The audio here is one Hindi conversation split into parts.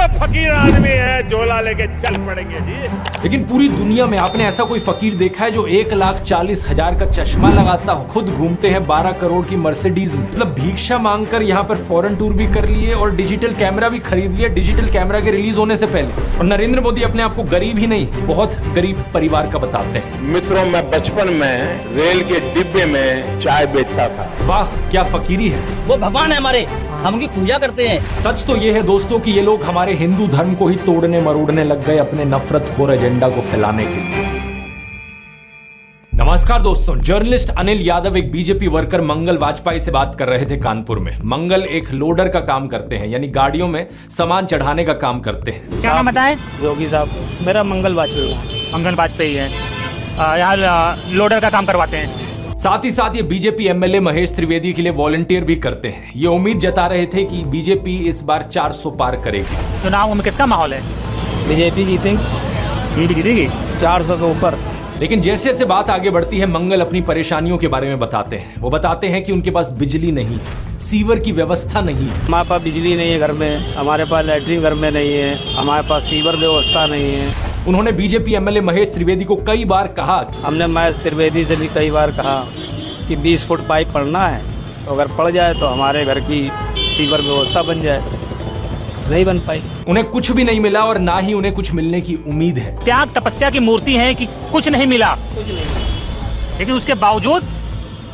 तो फकीर आदमी है, झोला लेके चल पड़ेंगे जी। लेकिन पूरी दुनिया में आपने ऐसा कोई फकीर देखा है जो 1,40,000 का चश्मा लगाता हो, खुद घूमते हैं 12 करोड़ की मर्सिडीज में, मतलब भिक्षा मांगकर यहाँ पर फॉरेन टूर भी कर लिए और डिजिटल कैमरा भी खरीद लिया डिजिटल कैमरा के रिलीज होने से पहले। और नरेंद्र मोदी अपने आप को गरीब ही नहीं, बहुत गरीब परिवार का बताते हैं। मित्रों, मैं बचपन में रेल के डिब्बे में चाय बेचता था। वाह, क्या फकीरी है। वो भगवान है हमारे, हम उनकी पूजा करते हैं। सच तो ये है दोस्तों कि ये लोग हमारे हिंदू धर्म को ही तोड़ने मरोड़ने लग गए अपने नफरतखोर एजेंडा को फैलाने के लिए। नमस्कार दोस्तों, जर्नलिस्ट अनिल यादव एक बीजेपी वर्कर मंगल वाजपेयी से बात कर रहे थे कानपुर में। मंगल एक लोडर का काम करते हैं, यानी गाड़ियों में सामान चढ़ाने का काम करते हैं। क्या नाम बताएं? योगी साहब, मेरा मंगल वाजपेयी। मंगल वाजपेयी है, यहाँ लोडर का काम करवाते हैं। साथ ही साथ ये बीजेपी एमएलए महेश त्रिवेदी के लिए वॉलंटियर भी करते हैं। ये उम्मीद जता रहे थे कि बीजेपी इस बार 400 पार करेगी। चुनाव में किसका माहौल है? बीजेपी जीतेंगी, जीतेगी 400 के ऊपर। लेकिन जैसे जैसे बात आगे बढ़ती है, मंगल अपनी परेशानियों के बारे में बताते हैं। वो बताते हैं कि उनके पास बिजली नहीं है, सीवर की व्यवस्था नहीं है। हमारे पास बिजली नहीं है घर में, हमारे पास लैट्रिन घर में नहीं है, हमारे पास सीवर व्यवस्था नहीं है। उन्होंने बीजेपी एमएलए महेश त्रिवेदी को कई बार कहा, हमने महेश त्रिवेदी से भी कई बार कहा कि 20 फुट पाइप पड़ना है, तो अगर पड़ जाए तो हमारे घर की सीवर व्यवस्था बन जाए। नहीं बन पाई। उन्हें कुछ भी नहीं मिला और ना ही उन्हें कुछ मिलने की उम्मीद है। त्याग तपस्या की मूर्ति है कि कुछ नहीं मिला, लेकिन उसके बावजूद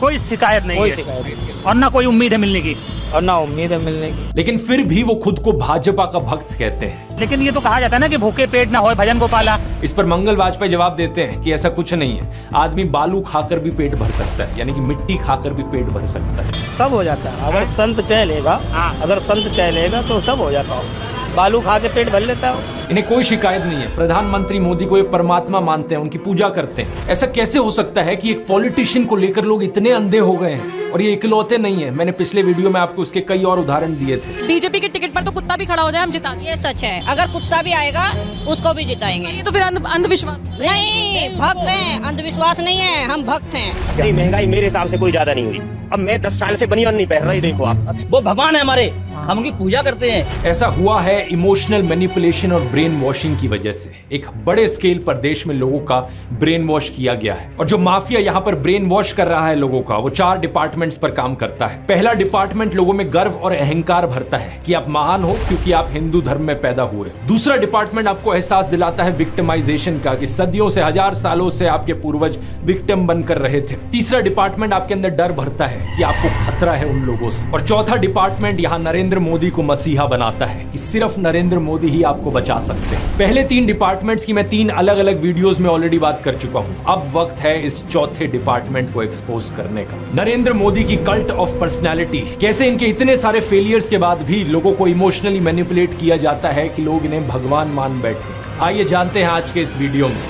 कोई शिकायत नहीं है और ना कोई उम्मीद है मिलने की, और ना उम्मीद है मिलने की। लेकिन फिर भी वो खुद को भाजपा का भक्त कहते हैं। लेकिन ये तो कहा जाता है ना कि भूखे पेट ना होए भजन गोपाला। इस पर मंगल वाजपेयी जवाब देते हैं कि ऐसा कुछ नहीं है, आदमी बालू खाकर भी पेट भर सकता है, यानी कि मिट्टी खाकर भी पेट भर सकता है। सब हो जाता है अगर संत चलेगा, अगर संत चलेगा तो सब हो जाता है। बालू खा के पेट भर लेता है। इन्हें कोई शिकायत नहीं है। प्रधानमंत्री मोदी को ये परमात्मा मानते हैं, उनकी पूजा करते हैं। ऐसा कैसे हो सकता है कि एक पॉलिटिशियन को लेकर लोग इतने अंधे हो गए हैं? और ये इकलौते नहीं है, मैंने पिछले वीडियो में आपको उसके कई और उदाहरण दिए थे। बीजेपी के टिकट पर तो कुत्ता भी खड़ा हो जाए हम जिता देंगे। ये सच है, अगर कुत्ता भी आएगा उसको भी जिताएंगे। ये तो फिर अंधविश्वास नहीं, भक्त हैं, अंधविश्वास नहीं है, हम भक्त हैं। नहीं, महंगाई मेरे हिसाब से कोई ज्यादा नहीं हुई। अब मैं 10 साल से बनियान नहीं पहन रहा, ये देखो आप। वो भगवान है हमारे, हम उनकी पूजा करते हैं। ऐसा हुआ है इमोशनल मैनिपुलेशन और ब्रेन वॉशिंग की वजह से। एक बड़े स्केल पर देश में लोगों का ब्रेन वॉश किया गया है, और जो माफिया यहाँ पर ब्रेन वॉश कर रहा है लोगों का, वो 4 डिपार्टमेंट्स पर काम करता है। पहला डिपार्टमेंट लोगों में गर्व और अहंकार भरता है कि आप महान हो क्योंकि आप हिंदू धर्म में पैदा हुए। दूसरा डिपार्टमेंट आपको एहसास दिलाता है विक्टिमाइजेशन का, कि सदियों से, 1000 सालों से आपके पूर्वज विक्टिम बनकर रहे थे। तीसरा डिपार्टमेंट आपके अंदर डर भरता है कि आपको खतरा है उन लोगों से। और चौथा डिपार्टमेंट यहाँ नरेंद्र मोदी को मसीहा बनाता है कि सिर्फ नरेंद्र मोदी ही आपको बचा सकते हैं। पहले 3 डिपार्टमेंट्स की मैं 3 अलग अलग वीडियोस में ऑलरेडी बात कर चुका हूं। अब वक्त है इस चौथे डिपार्टमेंट को एक्सपोज करने का। नरेंद्र मोदी की कल्ट ऑफ पर्सनैलिटी, कैसे इनके इतने सारे फेलियर्स के बाद भी लोगों को इमोशनली मैनिपुलेट किया जाता है कि लोग इन्हें भगवान मान बैठे। आइए जानते हैं आज के इस वीडियो में।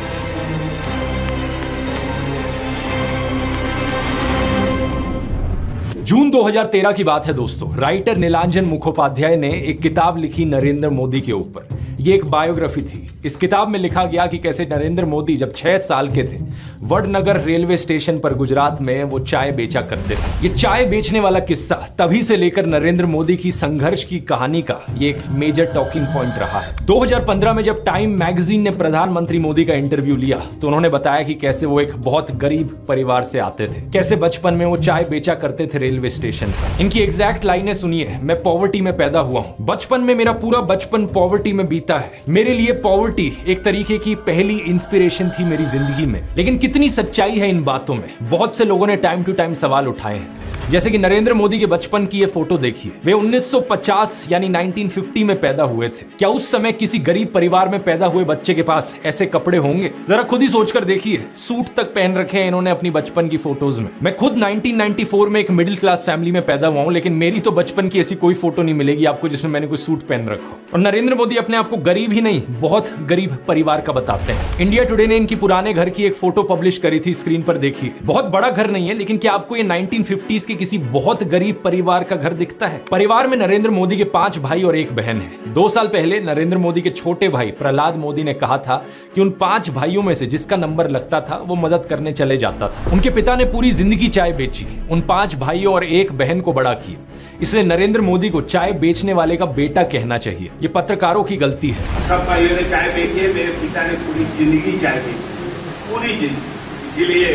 जून 2013 की बात है दोस्तों। राइटर नीलांजन मुखोपाध्याय ने एक किताब लिखी नरेंद्र मोदी के ऊपर। ये एक बायोग्राफी थी। इस किताब में लिखा गया कि कैसे नरेंद्र मोदी जब 6 साल के थे, वडनगर रेलवे स्टेशन पर गुजरात में वो चाय बेचा करते थे। ये चाय बेचने वाला किस्सा तभी से लेकर नरेंद्र मोदी की संघर्ष की कहानी का ये एक मेजर टॉकिंग पॉइंट रहा है। 2015 में जब टाइम मैगजीन ने प्रधानमंत्री मोदी का इंटरव्यू लिया तो उन्होंने बताया कि कैसे वो एक बहुत गरीब परिवार से आते थे, कैसे बचपन में वो चाय बेचा करते थे रेलवे स्टेशन पर। इनकी एग्जैक्ट लाइनें सुनिए। मैं पॉवर्टी में पैदा हुआ हूँ, बचपन में मेरा पूरा बचपन पॉवर्टी में बीता है। मेरे लिए पॉवर्टी एक तरीके की पहली इंस्पिरेशन थी मेरी जिंदगी में। लेकिन कितनी सच्चाई है इन बातों में, बहुत से लोगों ने टाइम टू टाइम सवाल उठाए हैं। जैसे कि नरेंद्र मोदी के बचपन की ये फोटो देखिए। वे 1950 यानी 1950 में पैदा हुए थे। क्या उस समय किसी गरीब परिवार में पैदा हुए बच्चे के पास ऐसे कपड़े होंगे? जरा खुद ही सोचकर देखिए। सूट तक पहन रखे हैं इन्होंने अपनी बचपन की फोटोज में। मैं खुद 1994 में एक मिडिल क्लास फैमिली में पैदा हुआ हूं, लेकिन मेरी तो बचपन की ऐसी कोई फोटो नहीं मिलेगी आपको जिसमें मैंने कोई सूट पहन रखा हो। और नरेंद्र मोदी अपने आप को गरीब ही नहीं, बहुत गरीब परिवार का बताते हैं। इंडिया टुडे ने इनकी पुराने घर की एक फोटो पब्लिश करी थी, स्क्रीन पर देखिए। बहुत बड़ा घर नहीं है, लेकिन क्या आपको ये 1950s की किसी बहुत गरीब परिवार का घर दिखता है। परिवार में नरेंद्र मोदी के 5 भाई और 1 बहन है। 2 साल पहले नरेंद्र मोदी के छोटे भाई प्रहलाद मोदी ने कहा था कि उन 5 भाइयों में से जिसका नंबर लगता था वो मदद करने चले जाता था। उनके पिता ने पूरी जिंदगी चाय बेची, उन 5 भाइयों और 1 बहन को बड़ा किया। इसलिए नरेंद्र मोदी को चाय बेचने वाले का बेटा कहना चाहिए। ये पत्रकारों की गलती है। सब भाइयों ने चाय बेची है, मेरे पिता ने पूरी जिंदगी चाय बेची, पूरी जिंदगी। इसीलिए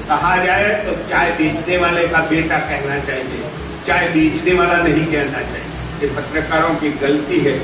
कहा जाए तो चाय बेचने वाले का बेटा कहना चाहिए, चाय बेचने वाला नहीं कहना चाहिए। ये पत्रकारों की गलती है।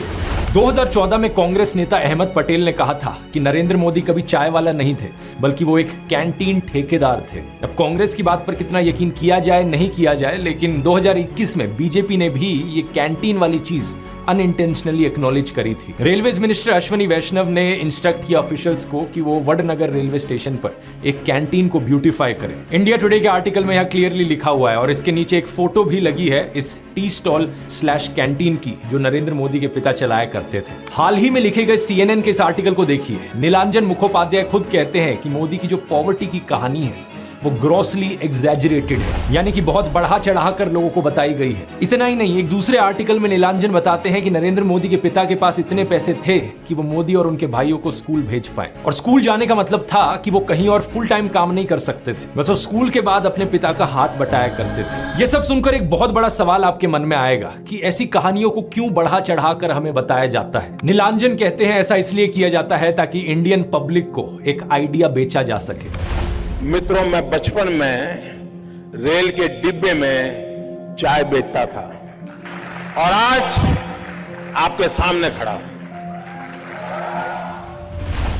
2014 में कांग्रेस नेता अहमद पटेल ने कहा था कि नरेंद्र मोदी कभी चाय वाला नहीं थे, बल्कि वो एक कैंटीन ठेकेदार थे। अब कांग्रेस की बात पर कितना यकीन किया जाए नहीं किया जाए, लेकिन 2021 में बीजेपी ने भी ये कैंटीन वाली चीज अनइंटेंशनली एक्नॉलेज करी थी। रेलवेज मिनिस्टर अश्विनी वैष्णव ने इंस्ट्रक्ट किया ऑफिशियल्स को कि वो वडनगर रेलवे स्टेशन पर एक कैंटीन को ब्यूटीफाई करें। इंडिया टुडे के आर्टिकल में यह क्लियरली लिखा हुआ है और इसके नीचे एक फोटो भी लगी है इस टी स्टॉल / कैंटीन की जो नरेंद्र मोदी के पिता चलाया करते थे। हाल ही में लिखे गए CNN के इस आर्टिकल को देखिए। नीलांजन मुखोपाध्याय खुद कहते हैं कि मोदी की जो पॉवर्टी की कहानी है वो ग्रॉसली एग्जैजरेटेड है, यानी कि बहुत बढ़ा चढ़ा कर लोगों को बताई गई है। इतना ही नहीं, एक दूसरे आर्टिकल में नीलांजन बताते हैं कि नरेंद्र मोदी के पिता के पास इतने पैसे थे कि वो मोदी और उनके भाइयों को स्कूल भेज पाए। और स्कूल जाने का मतलब था कि वो कहीं और फुल टाइम काम नहीं कर सकते थे, बस वो स्कूल के बाद अपने पिता का हाथ बटाया करते थे। ये सब सुनकर एक बहुत बड़ा सवाल आपके मन में आएगा कि ऐसी कहानियों को क्यों बढ़ा चढ़ा कर हमें बताया जाता है। नीलांजन कहते हैं ऐसा इसलिए किया जाता है ताकि इंडियन पब्लिक को एक आइडिया बेचा जा सके। मित्रों, मैं बचपन में रेल के डिब्बे में चाय बेचता था और आज आपके सामने खड़ा हूं।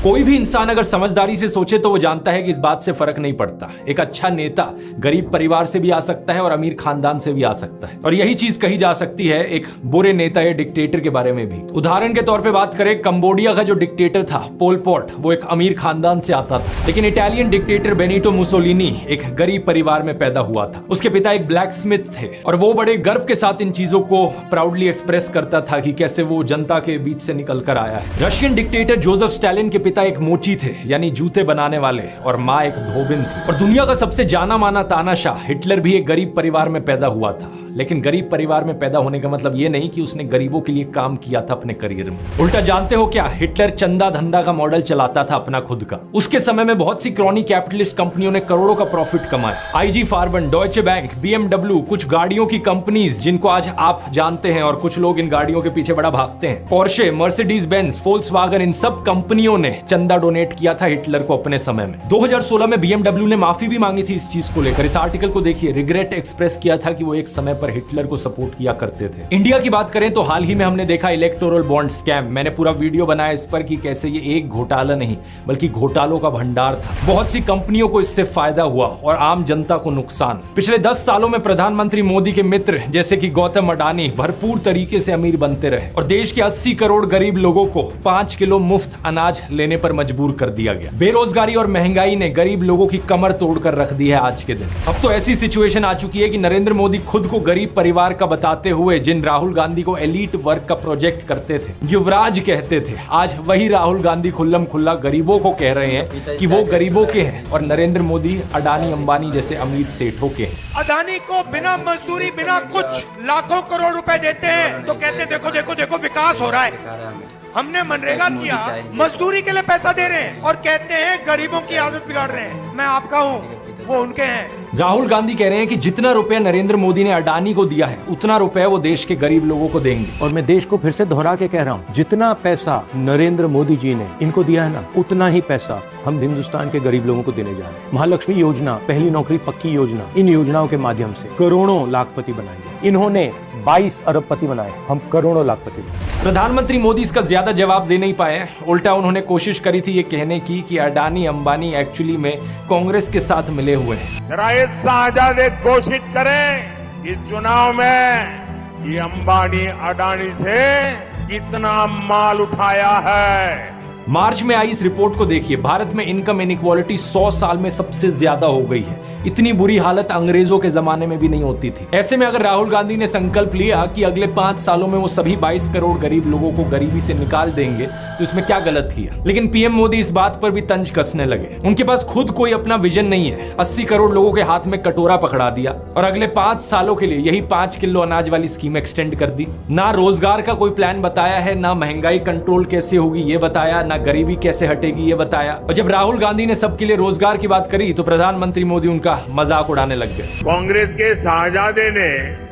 कोई भी इंसान अगर समझदारी से सोचे तो वो जानता है कि इस बात से फर्क नहीं पड़ता। एक अच्छा नेता गरीब परिवार से भी आ सकता है और अमीर खानदान से भी आ सकता है, और यही चीज कही जा सकती है एक बुरे नेता या डिक्टेटर के बारे में भी। उदाहरण के तौर पे बात करें, कंबोडिया का जो डिक्टेटर था पोल पॉट, वो एक अमीर खानदान से आता था, लेकिन इटालियन डिक्टेटर बेनिटो मुसोलिनी एक गरीब परिवार में पैदा हुआ था। उसके पिता एक ब्लैक स्मिथ थे और वो बड़े गर्व के साथ इन चीजों को प्राउडली एक्सप्रेस करता था कि कैसे वो जनता के बीच से निकल कर आया है। रशियन डिक्टेटर जोसेफ स्टालिन के पिता एक मोची थे, यानी जूते बनाने वाले, और माँ एक धोबिन थी। और दुनिया का सबसे जाना माना तानाशाह हिटलर भी एक गरीब परिवार में पैदा हुआ था। लेकिन गरीब परिवार में पैदा होने का मतलब ये नहीं कि उसने गरीबों के लिए काम किया था अपने करियर में। उल्टा जानते हो क्या, हिटलर चंदा धंधा का मॉडल चलाता था अपना खुद का। उसके समय में बहुत सी क्रॉनी कैपिटलिस्ट कंपनियों ने करोड़ों का प्रॉफिट कमाया। IG फार्बन, डॉयचे बैंक, BMW, कुछ गाड़ियों की कंपनीज जिनको आज आप जानते हैं और कुछ लोग इन गाड़ियों के पीछे बड़ा भागते हैं, पोर्शे, मर्सिडीज बेंज, फोल्क्सवागन, इन सब कंपनियों ने चंदा डोनेट किया था हिटलर को अपने समय में। 2016 में BMW ने माफी भी मांगी थी इस चीज को लेकर। इस आर्टिकल को देखिए, रिग्रेट एक्सप्रेस किया था कि वो एक समय पर हिटलर को सपोर्ट किया करते थे। इंडिया की बात करें तो हाल ही में हमने देखा इलेक्टोरल बॉन्ड स्कैम। मैंने पूरा वीडियो बनाया इस पर कि कैसे ये एक घोटाला नहीं बल्कि घोटालों का भंडार था। बहुत सी कंपनियों को इससे फायदा हुआ और आम जनता को नुकसान। पिछले 10 सालों में प्रधानमंत्री मोदी के मित्र जैसे कि गौतम अडानी भरपूर तरीके से अमीर बनते रहे और देश के 80 करोड़ गरीब लोगों को 5 किलो मुफ्त अनाज लेने पर मजबूर कर दिया गया। बेरोजगारी और महंगाई ने गरीब लोगों की कमर तोड़कर रख दी है आज के दिन। अब तो ऐसी सिचुएशन आ चुकी है कि नरेंद्र मोदी खुद को गरीब परिवार का बताते हुए जिन राहुल गांधी को एलीट वर्ग का प्रोजेक्ट करते थे, युवराज कहते थे, आज वही राहुल गांधी खुल्लम खुल्ला गरीबों को कह रहे हैं कि वो गरीबों के हैं और नरेंद्र मोदी अडानी अंबानी जैसे अमीर सेठों के हैं। अडानी को बिना मजदूरी बिना कुछ लाखों करोड़ रुपए देते हैं तो कहते हैं देखो देखो देखो विकास हो रहा है। हमने मनरेगा किया, मजदूरी के लिए पैसा दे रहे हैं और कहते हैं गरीबों की आदत बिगाड़ रहे हैं। मैं आपका हूँ, वो उनके हैं। राहुल गांधी कह रहे हैं कि जितना रुपया नरेंद्र मोदी ने अडानी को दिया है उतना रुपया वो देश के गरीब लोगों को देंगे। और मैं देश को फिर से दोहरा के कह रहा हूँ, जितना पैसा नरेंद्र मोदी जी ने इनको दिया है ना, उतना ही पैसा हम हिंदुस्तान के गरीब लोगों को देने जा रहे हैं। महालक्ष्मी योजना, पहली नौकरी पक्की योजना, इन योजनाओं के माध्यम से करोड़ों लाखपति बनाएंगे। इन्होंने 22 अरबपति बनाए, हम करोड़ों लाखपति बनाए। प्रधानमंत्री मोदी इसका ज्यादा जवाब दे नहीं पाए। उल्टा उन्होंने कोशिश करी थी ये कहने की कि अडानी अंबानी एक्चुअली में कांग्रेस के साथ मिले हुए हैं। जरा एक शाहजाद कोशिश करें इस चुनाव में ये अंबानी अडानी से कितना माल उठाया है, मार्च में आई इस रिपोर्ट को देखिए, भारत में इनकम इनइक्वालिटी 100 साल में सबसे ज्यादा हो गई है। इतनी बुरी हालत अंग्रेजों के जमाने में भी नहीं होती थी। ऐसे में अगर राहुल गांधी ने संकल्प लिया कि अगले 5 सालों में वो सभी 22 करोड़ गरीब लोगों को गरीबी से निकाल देंगे, तो इसमें क्या गलत किया। लेकिन पीएम मोदी इस बात पर भी तंज कसने लगे। उनके पास खुद कोई अपना विजन नहीं है। 80 करोड़ लोगों के हाथ में कटोरा पकड़ा दिया और अगले 5 सालों के लिए यही 5 किलो अनाज वाली स्कीम एक्सटेंड कर दी। ना रोजगार का कोई प्लान बताया है, ना महंगाई कंट्रोल कैसे होगी ये बताया, ना गरीबी कैसे हटेगी ये बताया। और जब राहुल गांधी ने सबके लिए रोजगार की बात करी तो प्रधानमंत्री मोदी उनका मजाक उड़ाने लग गए। कांग्रेस के शाहजादे ने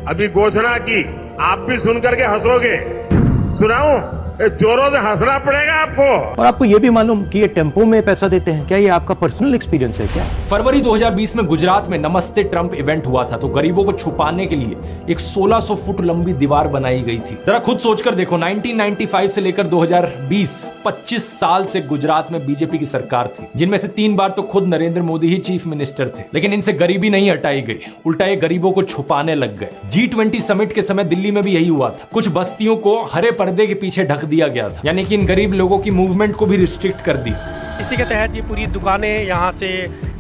अभी घोषणा की, आप भी सुनकर के हंसोगे। सुनाऊं? जोरों से हंसना पड़ेगा आपको। और आपको ये भी मालूम कि ये टेम्पो में पैसा देते हैं, क्या ये आपका पर्सनल एक्सपीरियंस है क्या? फरवरी 2020 में गुजरात में नमस्ते ट्रंप इवेंट हुआ था, तो गरीबों को छुपाने के लिए एक 1600 फुट लंबी दीवार बनाई गई थी। जरा खुद सोचकर देखो, 1995 से लेकर 2020 25 साल से गुजरात में बीजेपी की सरकार थी, जिनमें से 3 बार तो खुद नरेंद्र मोदी ही चीफ मिनिस्टर थे। लेकिन इनसे गरीबी नहीं हटाई गई, उल्टा ये गरीबों को छुपाने लग गए। G20 समिट के समय दिल्ली में भी यही हुआ था। कुछ बस्तियों को हरे पर्दे के पीछे ढक दिया गया था, यानी कि इन गरीब लोगों की मूवमेंट को भी रिस्ट्रिक्ट कर दिया। इसी के तहत ये पूरी दुकानें यहाँ से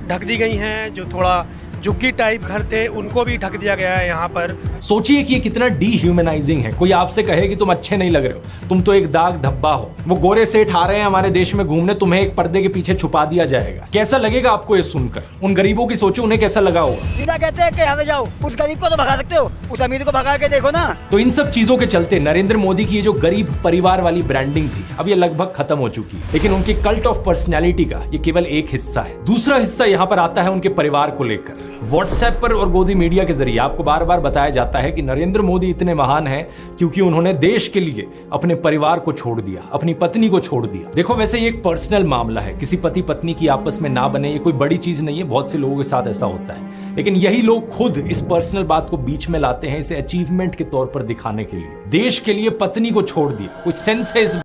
ढक दी गई हैं। जो थोड़ा झुग्गी टाइप घर थे उनको भी ढक दिया गया है यहाँ पर। सोचिए कि ये कितना डीह्यूमनाइजिंग है। कोई आपसे कहे कि तुम अच्छे नहीं लग रहे हो, तुम तो एक दाग धब्बा हो। वो गोरे सेठ आ रहे हैं हमारे देश में घूमने, तुम्हें एक पर्दे के पीछे छुपा दिया जाएगा। कैसा लगेगा आपको ये सुनकर? उन गरीबों की सोचो, उन्हें कैसा लगा होगा। सीधा कहते हैं कि यहाँ से जाओ, उस गरीब को तो भगा सकते हो, उस अमीर को भगा के देखो ना। तो इन सब चीजों के चलते नरेंद्र मोदी की ये जो गरीब परिवार वाली ब्रांडिंग थी, अब ये लगभग खत्म हो चुकी है। लेकिन उनके कल्ट ऑफ पर्सनैलिटी का ये केवल एक हिस्सा है। दूसरा हिस्सा यहाँ पर आता है उनके परिवार को लेकर। व्हाट्सएप पर और गोदी मीडिया के जरिए आपको बार बार बताया जाता है कि नरेंद्र मोदी इतने महान हैं क्योंकि उन्होंने देश के लिए अपने परिवार को छोड़ दिया, अपनी पत्नी को छोड़ दिया। देखो, वैसे ये एक पर्सनल मामला है, किसी पति पत्नी की आपस में ना बने, ये कोई बड़ी चीज नहीं है। बहुत से लोगों के साथ ऐसा होता है, लेकिन यही लोग खुद इस पर्सनल बात को बीच में लाते हैं, इसे अचीवमेंट के तौर पर दिखाने के लिए। देश के लिए पत्नी को छोड़ दिया, कोई सेंस है इस